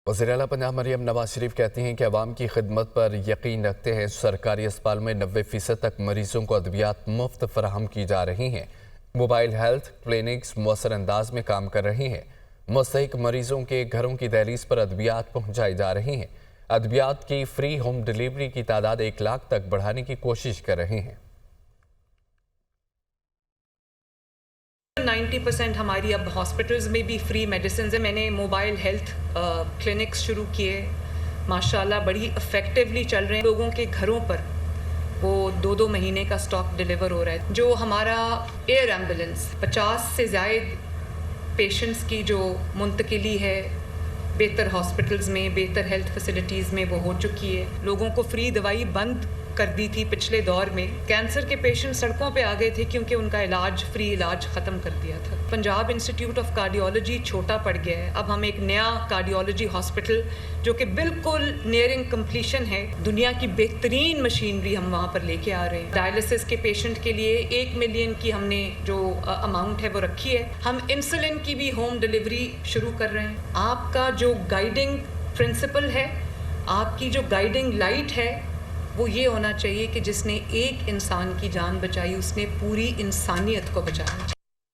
وزیر اعلیٰ پنجاب مریم نواز شریف کہتی ہیں کہ عوام کی خدمت پر یقین رکھتے ہیں۔ سرکاری اسپتال میں 90% تک مریضوں کو ادویات مفت فراہم کی جا رہی ہیں۔ موبائل ہیلتھ کلینکس مؤثر انداز میں کام کر رہی ہیں۔ مستحق مریضوں کے گھروں کی دہلیز پر ادویات پہنچائی جا رہی ہیں۔ ادویات کی فری ہوم ڈیلیوری کی تعداد 1 لاکھ تک بڑھانے کی کوشش کر رہی ہیں۔ 90% ہماری اب ہاسپٹلز میں بھی فری میڈیسنز ہیں۔ میں نے موبائل ہیلتھ کلینکس شروع کیے، ماشاءاللہ بڑی افیکٹولی چل رہے ہیں۔ لوگوں کے گھروں پر وہ 2 مہینے کا سٹاک ڈیلیور ہو رہا ہے۔ جو ہمارا ایئر ایمبولنس 50 سے زائد پیشنٹس کی جو منتقلی ہے بہتر ہاسپٹلز میں، بہتر ہیلتھ فیسلٹیز میں وہ ہو چکی ہے۔ لوگوں کو فری دوائی بند کر دی تھی پچھلے دور میں۔ کینسر کے پیشنٹ سڑکوں پہ آ گئے تھے کیونکہ ان کا فری علاج ختم کر دیا تھا۔ پنجاب انسٹیٹیوٹ آف کارڈیولوجی چھوٹا پڑ گیا ہے۔ اب ہم ایک نیا کارڈیولوجی ہاسپٹل جو کہ بالکل نیئرنگ کمپلیشن ہے، دنیا کی بہترین مشینری ہم وہاں پر لے کے آ رہے ہیں۔ ڈائلسس کے پیشنٹ کے لیے 1 ملین کی ہم نے جو اماؤنٹ ہے وہ رکھی ہے۔ ہم انسولن کی بھی ہوم ڈیلیوری شروع کر رہے ہیں۔ آپ کا جو گائیڈنگ پرنسپل ہے، آپ کی جو گائیڈنگ لائٹ ہے، وہ یہ ہونا چاہیے کہ جس نے ایک انسان کی جان بچائی اس نے پوری انسانیت کو بچایا۔